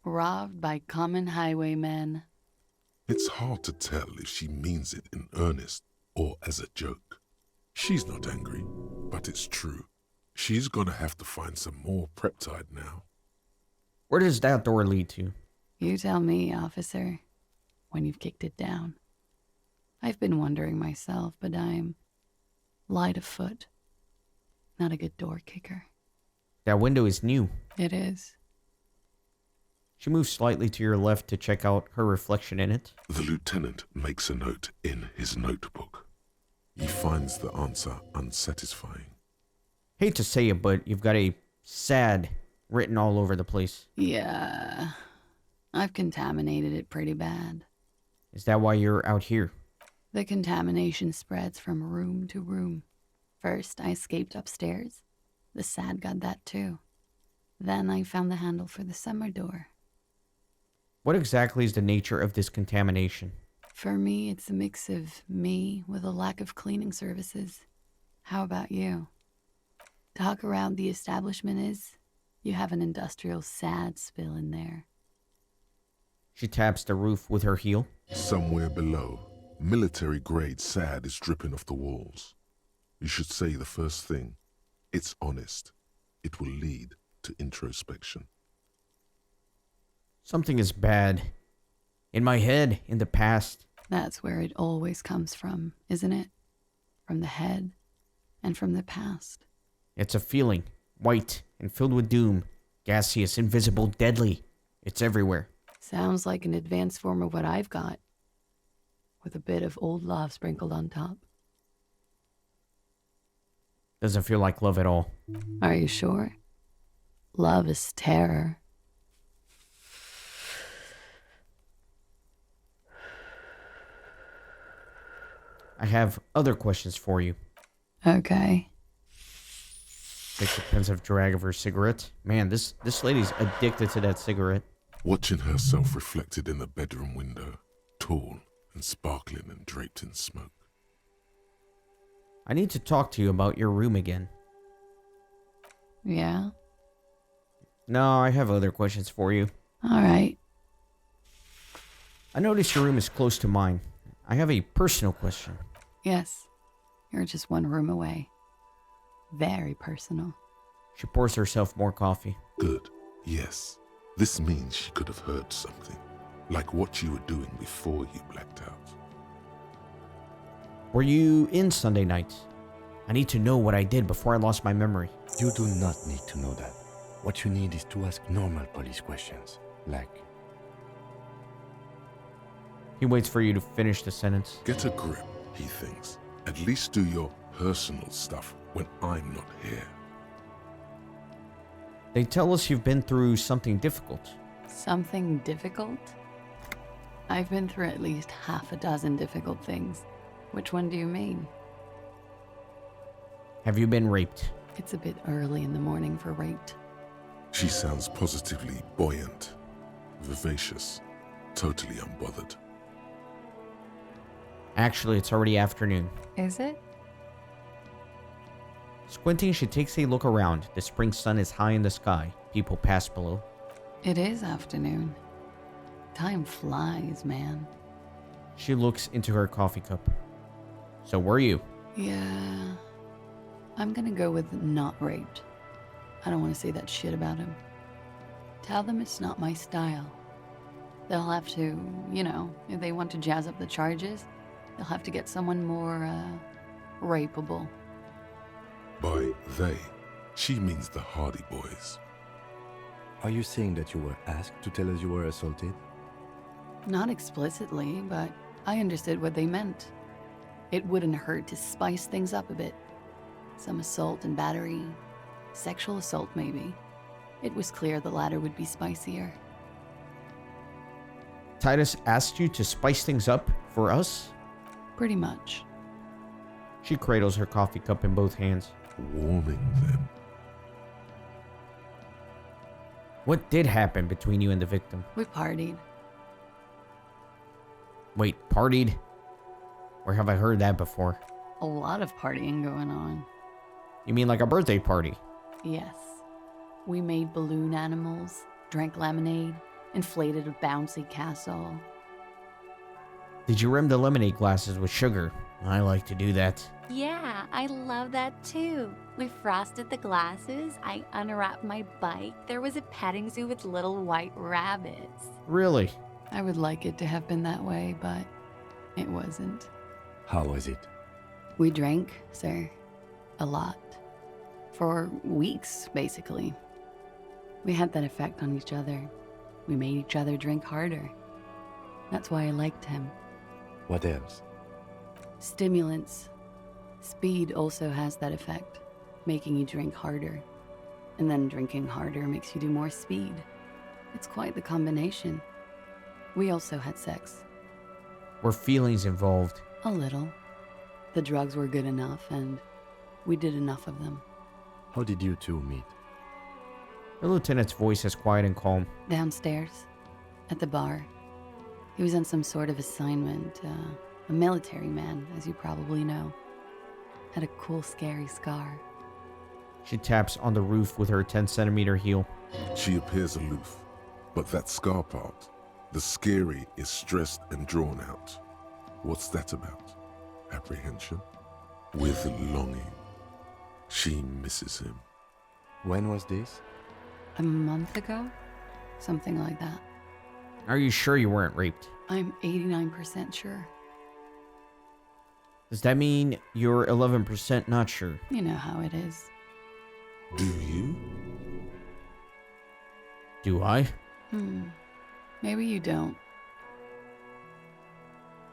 Robbed by common highwaymen. It's hard to tell if she means it in earnest or as a joke. She's not angry, but it's true. She's gonna have to find some more Preptide now. Where does that door lead to? You tell me, officer, when you've kicked it down. I've been wondering myself, but I'm light of foot. Not a good door kicker. That window is new. It is. She moves slightly to your left to check out her reflection in it. The lieutenant makes a note in his notebook. He finds the answer unsatisfying. Hate to say it, but you've got a sad written all over the place. Yeah, I've contaminated it pretty bad. Is that why you're out here? The contamination spreads from room to room. First, I escaped upstairs. The sad got that too. Then I found the handle for the summer door. What exactly is the nature of this contamination? For me, it's a mix of me with a lack of cleaning services. How about you? Talk around the establishment is, you have an industrial sad spill in there. She taps the roof with her heel. Somewhere below, military-grade SAD is dripping off the walls. You should say the first thing. It's honest. It will lead to introspection. Something is bad. In my head, in the past. That's where it always comes from, isn't it? From the head and from the past. It's a feeling. White and filled with doom. Gaseous, invisible, deadly. It's everywhere. Sounds like an advanced form of what I've got. With a bit of old love sprinkled on top. Doesn't feel like love at all. Are you sure? Love is terror. I have other questions for you. Okay. Takes a pensive drag of her cigarette. Man, this lady's addicted to that cigarette. Watching herself reflected in the bedroom window, tall and sparkling and draped in smoke. I need to talk to you about your room again. Yeah? No, I have other questions for you. All right. I noticed your room is close to mine. I have a personal question. Yes. You're just one room away. Very personal. She pours herself more coffee. Good. Yes. This means she could have heard something. Like what you were doing before you blacked out. Were you in Sunday night? I need to know what I did before I lost my memory. You do not need to know that. What you need is to ask normal police questions. Like... He waits for you to finish the sentence. Get a grip, he thinks. At least do your personal stuff when I'm not here. They tell us you've been through something difficult. Something difficult? I've been through at least half a dozen difficult things. Which one do you mean? Have you been raped? It's a bit early in the morning for raped. She sounds positively buoyant, vivacious, totally unbothered. Actually, it's already afternoon. Is it? Squinting, she takes a look around. The spring sun is high in the sky. People pass below. It is afternoon. Time flies, man. She looks into her coffee cup. So were you? Yeah. I'm gonna go with not raped. I don't want to say that shit about him. Tell them it's not my style. They'll have to, if they want to jazz up the charges, they'll have to get someone more, rapeable. By they, she means the Hardy Boys. Are you saying that you were asked to tell us you were assaulted? Not explicitly, but I understood what they meant. It wouldn't hurt to spice things up a bit. Some assault and battery, sexual assault maybe. It was clear the latter would be spicier. Titus asked you to spice things up for us? Pretty much. She cradles her coffee cup in both hands. Warning them. What did happen between you and the victim? We partied. Wait, partied? Where have I heard that before? A lot of partying going on. You mean like a birthday party? Yes. We made balloon animals, drank lemonade, inflated a bouncy castle. Did you rim the lemonade glasses with sugar? I like to do that. Yeah, I love that too. We frosted the glasses, I unwrapped my bike, there was a petting zoo with little white rabbits. Really? I would like it to have been that way, but it wasn't. How was it? We drank, sir. A lot. For weeks, basically. We had that effect on each other. We made each other drink harder. That's why I liked him. What else? Stimulants. Speed also has that effect, making you drink harder. And then drinking harder makes you do more speed. It's quite the combination. We also had sex. Were feelings involved? A little. The drugs were good enough, and we did enough of them. How did you two meet? The lieutenant's voice is quiet and calm. Downstairs, at the bar. He was on some sort of assignment, a military man, as you probably know. Had a cool, scary scar. She taps on the roof with her 10-centimeter heel. She appears aloof, but that scar part, the scary, is stressed and drawn out. What's that about? Apprehension? With longing. She misses him. When was this? A month ago? Something like that. Are you sure you weren't raped? I'm 89% sure. Does that mean you're 11% not sure? You know how it is. Do you? Do I? Maybe you don't.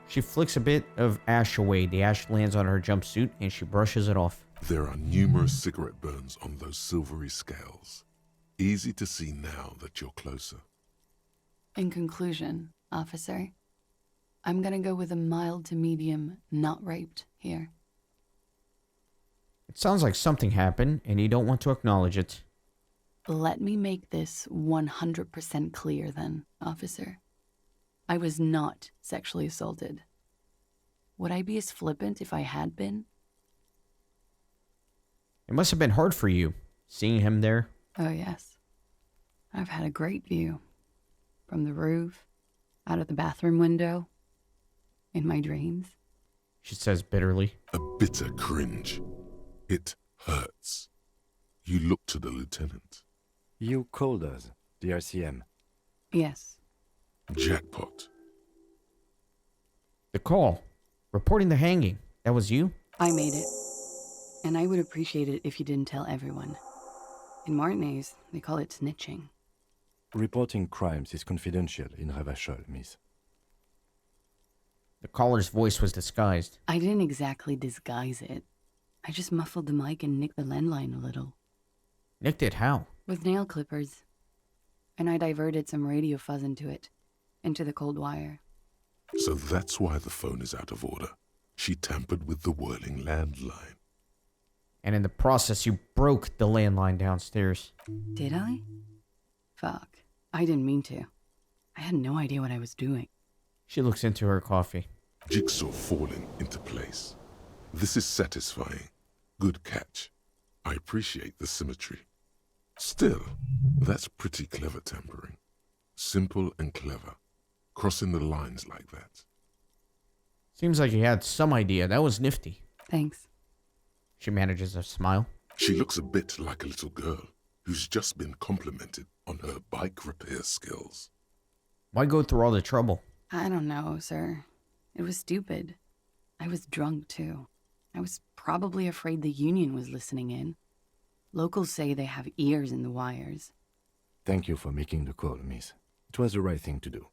She flicks a bit of ash away. The ash lands on her jumpsuit and she brushes it off. There are numerous cigarette burns on those silvery scales. Easy to see now that you're closer. In conclusion, officer, I'm gonna go with a mild to medium not raped here. It sounds like something happened and you don't want to acknowledge it. Let me make this 100% clear then, officer. I was not sexually assaulted. Would I be as flippant if I had been? It must have been hard for you, seeing him there. Oh yes. I've had a great view. From the roof, out of the bathroom window, in my dreams. She says bitterly. A bitter cringe. It hurts. You look to the lieutenant. You called us, the RCM. Yes. Jackpot. The call. Reporting the hanging. That was you? I made it. And I would appreciate it if you didn't tell everyone. In Martinez, they call it snitching. Reporting crimes is confidential in Ravachol, miss. The caller's voice was disguised. I didn't exactly disguise it. I just muffled the mic and nicked the landline a little. Nicked it how? With nail clippers. And I diverted some radio fuzz into it. Into the cold wire. So that's why the phone is out of order. She tampered with the whirling landline. And in the process, you broke the landline downstairs. Did I? Fuck. I didn't mean to. I had no idea what I was doing. She looks into her coffee. Jigsaw falling into place. This is satisfying. Good catch. I appreciate the symmetry. Still, that's pretty clever tampering. Simple and clever. Crossing the lines like that. Seems like you had some idea. That was nifty. Thanks. She manages a smile. She looks a bit like a little girl who's just been complimented on her bike repair skills. Why go through all the trouble? I don't know, sir. It was stupid. I was drunk, too. I was probably afraid the union was listening in. Locals say they have ears in the wires. Thank you for making the call, miss. It was the right thing to do.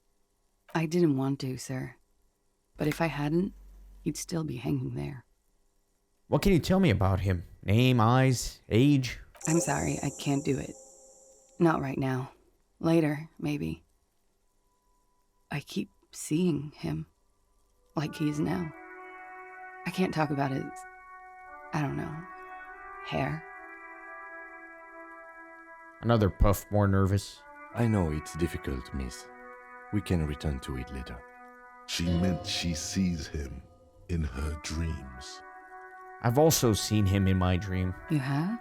I didn't want to, sir. But if I hadn't, he'd still be hanging there. What can you tell me about him? Name, eyes, age? I'm sorry, I can't do it. Not right now. Later, maybe. I keep seeing him. Like he is now. I can't talk about his... I don't know. Hair. Another puff, more nervous. I know it's difficult, miss. We can return to it later. She meant she sees him in her dreams. I've also seen him in my dream. You have?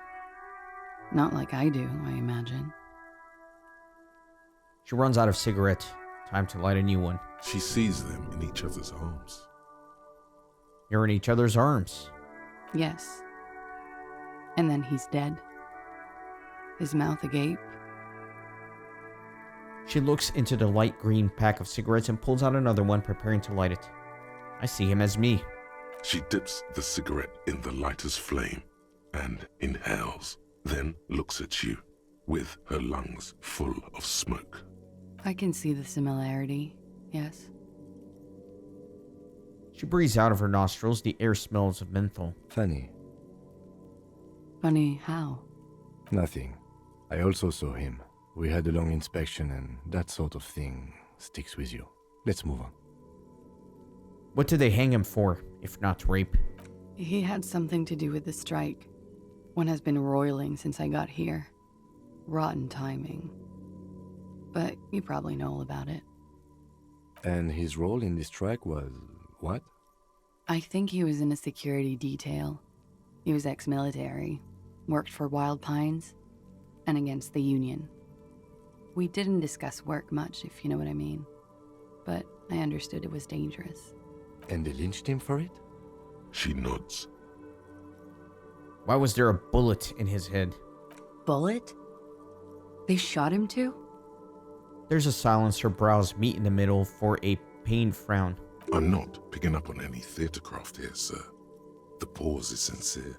Not like I do, I imagine. She runs out of cigarette. Time to light a new one. She sees them in each other's arms. You're in each other's arms. Yes. And then he's dead. His mouth agape. She looks into the light green pack of cigarettes and pulls out another one, preparing to light it. I see him as me. She dips the cigarette in the lighter's flame and inhales, then looks at you with her lungs full of smoke. I can see the similarity, yes. She breathes out of her nostrils. The air smells of menthol. Funny. Funny how? Nothing. I also saw him. We had a long inspection and that sort of thing sticks with you. Let's move on. What did they hang him for, if not rape? He had something to do with the strike. One has been roiling since I got here. Rotten timing. But you probably know all about it. And his role in this strike was what? I think he was in a security detail. He was ex-military, worked for Wild Pines, and against the Union. We didn't discuss work much, if you know what I mean. But I understood it was dangerous. And they lynched him for it? She nods. Why was there a bullet in his head? Bullet? They shot him too? There's a silence. Her brows meet in the middle for a pained frown. I'm not picking up on any theatercraft here, sir. The pause is sincere.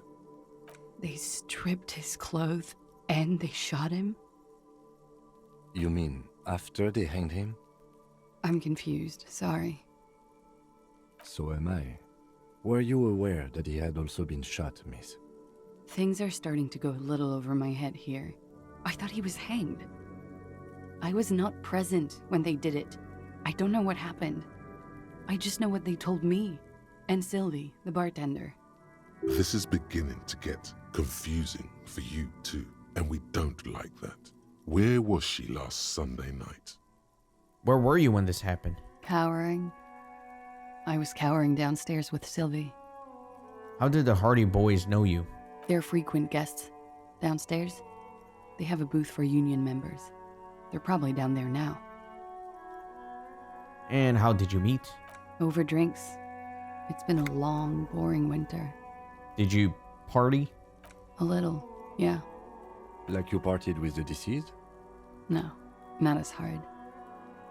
They stripped his clothes and they shot him? You mean after they hanged him? I'm confused, sorry. So am I. Were you aware that he had also been shot, miss? Things are starting to go a little over my head here. I thought he was hanged. I was not present when they did it. I don't know what happened. I just know what they told me. And Sylvie, the bartender. This is beginning to get confusing for you too, and we don't like that. Where was she last Sunday night? Where were you when this happened? Cowering. I was cowering downstairs with Sylvie. How did the Hardy Boys know you? They're frequent guests. Downstairs, they have a booth for union members. They're probably down there now. And how did you meet? Over drinks. It's been a long, boring winter. Did you party? A little, yeah. Like you partied with the deceased? No, not as hard.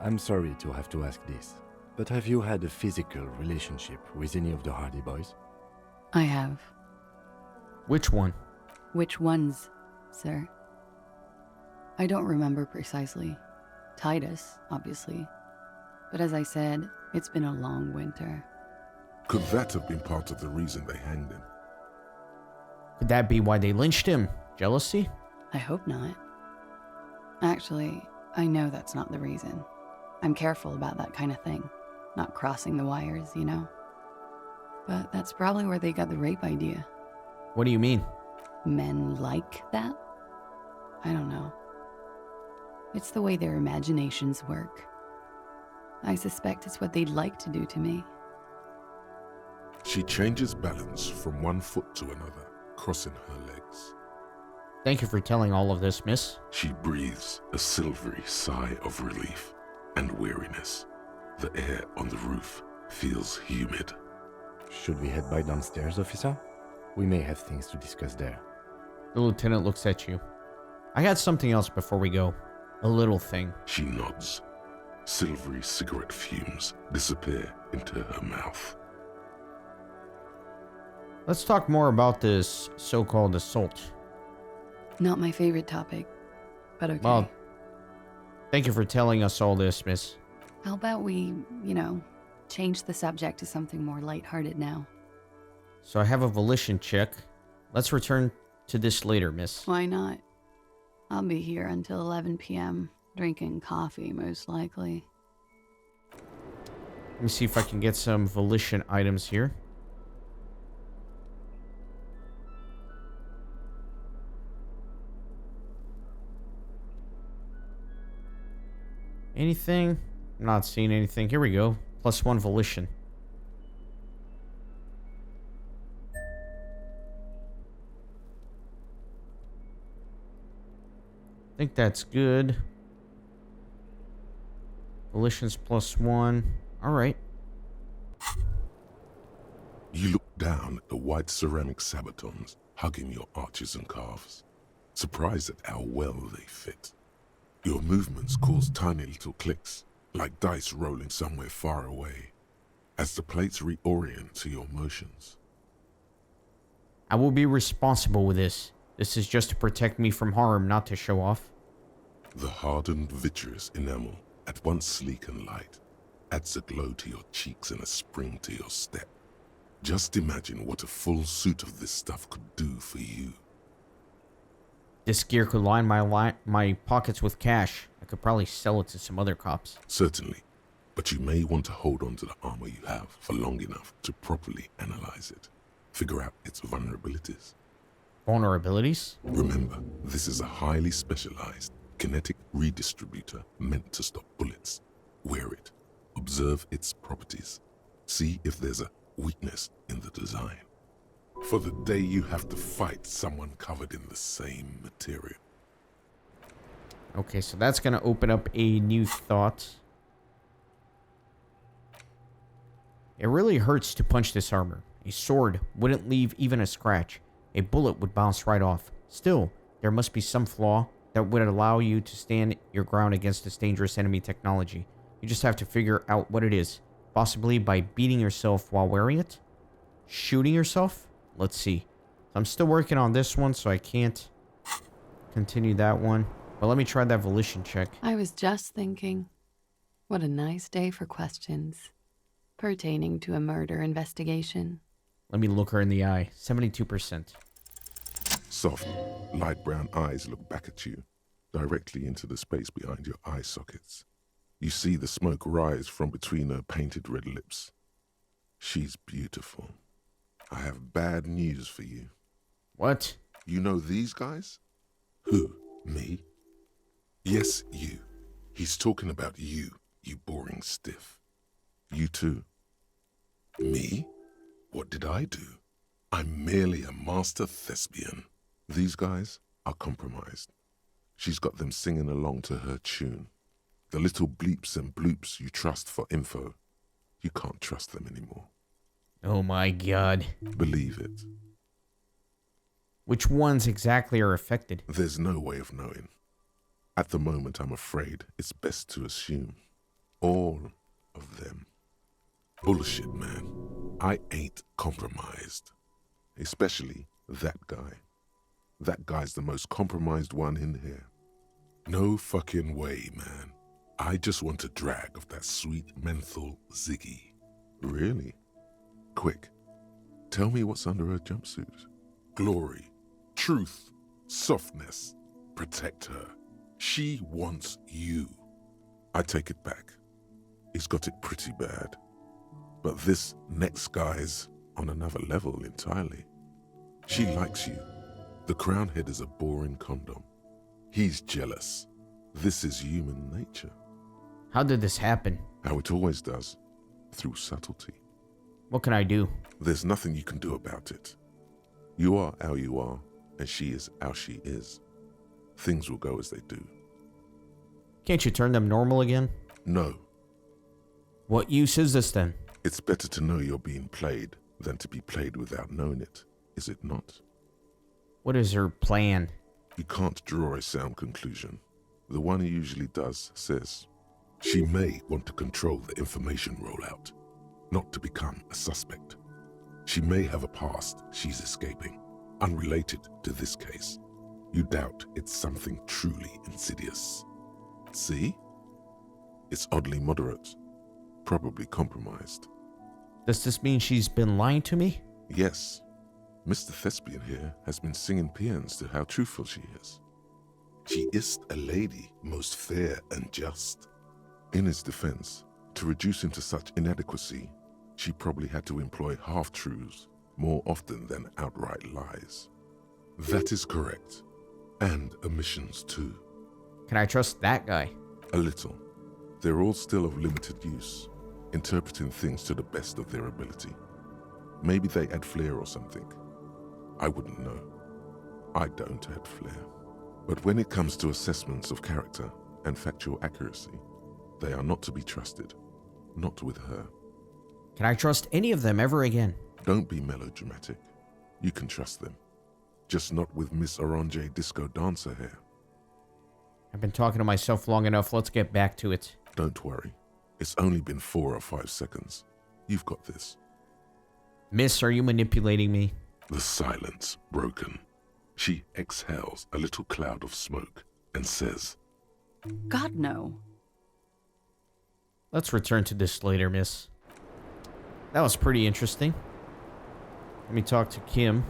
I'm sorry to have to ask this, but have you had a physical relationship with any of the Hardy Boys? I have. Which one? Which ones, sir? I don't remember precisely. Titus, obviously. But as I said, it's been a long winter. Could that have been part of the reason they hanged him? Could that be why they lynched him? Jealousy? I hope not. Actually, I know that's not the reason. I'm careful about that kind of thing. not crossing the wires, you know? But that's probably where they got the rape idea. What do you mean? Men like that? I don't know. It's the way their imaginations work. I suspect it's what they'd like to do to me. She changes balance from one foot to another, crossing her legs. Thank you for telling all of this, miss. She breathes a silvery sigh of relief and weariness. The air on the roof feels humid. Should we head by downstairs, officer? We may have things to discuss there. The lieutenant looks at you. I got something else before we go. A little thing. She nods. Silvery cigarette fumes disappear into her mouth. Let's talk more about this so-called assault. Not my favorite topic, but okay. Well, thank you for telling us all this, miss. How about we, change the subject to something more lighthearted now? So I have a volition check. Let's return to this later, miss. Why not? I'll be here until 11 p.m., drinking coffee, most likely. Let me see if I can get some volition items here. Anything? I'm not seeing anything. Here we go. +1 volition. I think that's good. Volition's +1. Alright. You look down at the white ceramic sabatons hugging your arches and calves, surprised at how well they fit. Your movements cause tiny little clicks, like dice rolling somewhere far away, as the plates reorient to your motions. I will be responsible with this. This is just to protect me from harm, not to show off. The hardened vitreous enamel, at once sleek and light, adds a glow to your cheeks and a spring to your step. Just imagine what a full suit of this stuff could do for you. This gear could line my pockets with cash. I could probably sell it to some other cops. Certainly, but you may want to hold on to the armor you have for long enough to properly analyze it. Figure out its vulnerabilities. Vulnerabilities? Remember, this is a highly specialized kinetic redistributor meant to stop bullets. Wear it. Observe its properties. See if there's a weakness in the design. For the day you have to fight someone covered in the same material. Okay, so that's going to open up a new thought. It really hurts to punch this armor. A sword wouldn't leave even a scratch. A bullet would bounce right off. Still, there must be some flaw that would allow you to stand your ground against this dangerous enemy technology. You just have to figure out what it is. Possibly by beating yourself while wearing it? Shooting yourself? Let's see. I'm still working on this one, so I can't continue that one. But let me try that volition check. I was just thinking, what a nice day for questions pertaining to a murder investigation. Let me look her in the eye. 72%. Soft, light brown eyes look back at you, directly into the space behind your eye sockets. You see the smoke rise from between her painted red lips. She's beautiful. I have bad news for you. What? You know these guys? Who? Me? Yes, you. He's talking about you, you boring stiff. You too. Me? What did I do? I'm merely a master thespian. These guys are compromised. She's got them singing along to her tune. The little bleeps and bloops you trust for info, you can't trust them anymore. Oh my god. Believe it. Which ones exactly are affected? There's no way of knowing. At the moment, I'm afraid it's best to assume. All of them. Bullshit, man. I ain't compromised. Especially that guy. That guy's the most compromised one in here. No fucking way, man. I just want a drag of that sweet menthol Ziggy. Really? Quick, tell me what's under her jumpsuit. Glory, truth, softness. Protect her. She wants you. I take it back. He's got it pretty bad. But this next guy's on another level entirely. She likes you. The crown head is a boring condom. He's jealous. This is human nature. How did this happen? How it always does. Through subtlety. What can I do? There's nothing you can do about it. You are how you are, and she is how she is. Things will go as they do. Can't you turn them normal again? No. What use is this then? It's better to know you're being played than to be played without knowing it, is it not? What is her plan? You can't draw a sound conclusion. The one who usually does says, she may want to control the information rollout, not to become a suspect. She may have a past she's escaping, unrelated to this case. You doubt it's something truly insidious. See? It's oddly moderate, probably compromised. Does this mean she's been lying to me? Yes. Mr. Thespian here has been singing paeans to how truthful she is. She is a lady, most fair and just. In his defense, to reduce him to such inadequacy, she probably had to employ half-truths more often than outright lies. That is correct. And omissions too. Can I trust that guy? A little. They're all still of limited use, interpreting things to the best of their ability. Maybe they add flair or something. I wouldn't know. I don't add flair. But when it comes to assessments of character and factual accuracy, they are not to be trusted. Not with her. Can I trust any of them ever again? Don't be melodramatic. You can trust them. Just not with Miss Orange Disco Dancer here. I've been talking to myself long enough. Let's get back to it. Don't worry. It's only been 4 or 5 seconds. You've got this. Miss, are you manipulating me? The silence broken. She exhales a little cloud of smoke and says, God, no. Let's return to this later, miss. That was pretty interesting. Let me talk to Kim.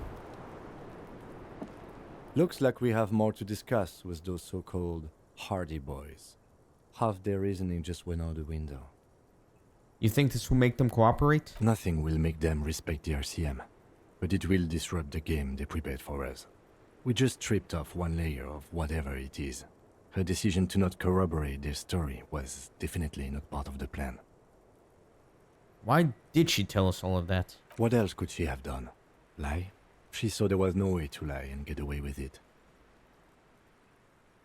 Looks like we have more to discuss with those so-called Hardy boys. Half their reasoning just went out the window. You think this will make them cooperate? Nothing will make them respect the RCM, but it will disrupt the game they prepared for us. We just stripped off one layer of whatever it is. Her decision to not corroborate their story was definitely not part of the plan. Why did she tell us all of that? What else could she have done? Lie? She saw there was no way to lie and get away with it.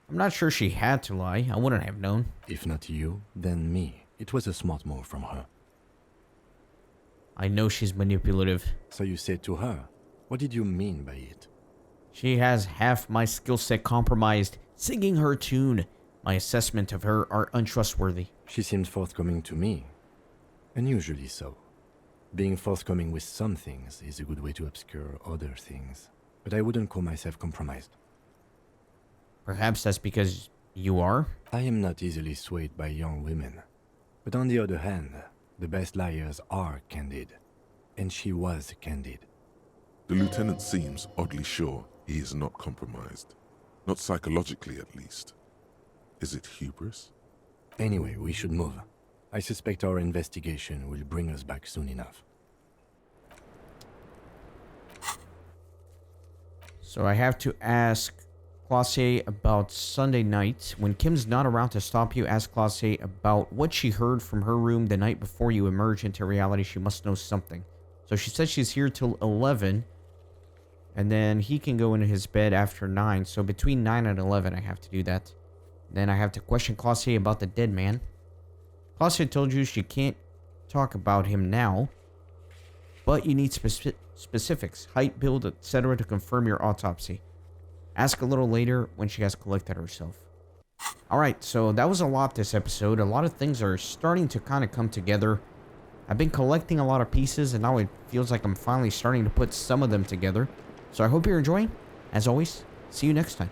I'm not sure she had to lie. I wouldn't have known. If not you, then me. It was a smart move from her. I know she's manipulative. So you said to her, what did you mean by it? She has half my skill set compromised. Singing her tune. My assessment of her are untrustworthy. She seemed forthcoming to me. Unusually so. Being forthcoming with some things is a good way to obscure other things. But I wouldn't call myself compromised. Perhaps that's because you are? I am not easily swayed by young women. But on the other hand, the best liars are candid. And she was candid. The lieutenant seems oddly sure he is not compromised. Not psychologically, at least. Is it hubris? Anyway, we should move. I suspect our investigation will bring us back soon enough. So I have to ask Klassje about Sunday night. When Kim's not around to stop you, ask Klassje about what she heard from her room the night before you emerge into reality. She must know something. So she said she's here till 11. And then he can go into his bed after 9. So between 9 and 11, I have to do that. Then I have to question Klassje about the dead man. Klassje told you she can't talk about him now. But you need specifics, height, build, etc. to confirm your autopsy. Ask a little later when she has collected herself. Alright, so that was a lot this episode. A lot of things are starting to kind of come together. I've been collecting a lot of pieces, and now it feels like I'm finally starting to put some of them together. So I hope you're enjoying. As always, see you next time.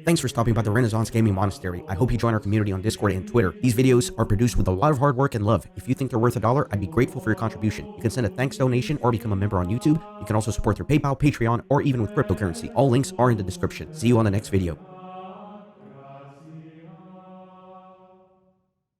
Thanks for stopping by the Renaissance Gaming Monastery. I hope you join our community on Discord and Twitter. These videos are produced with a lot of hard work and love. If you think they're worth $1, I'd be grateful for your contribution. You can send a thanks donation or become a member on YouTube. You can also support through PayPal, Patreon, or even with cryptocurrency. All links are in the description. See you on the next video.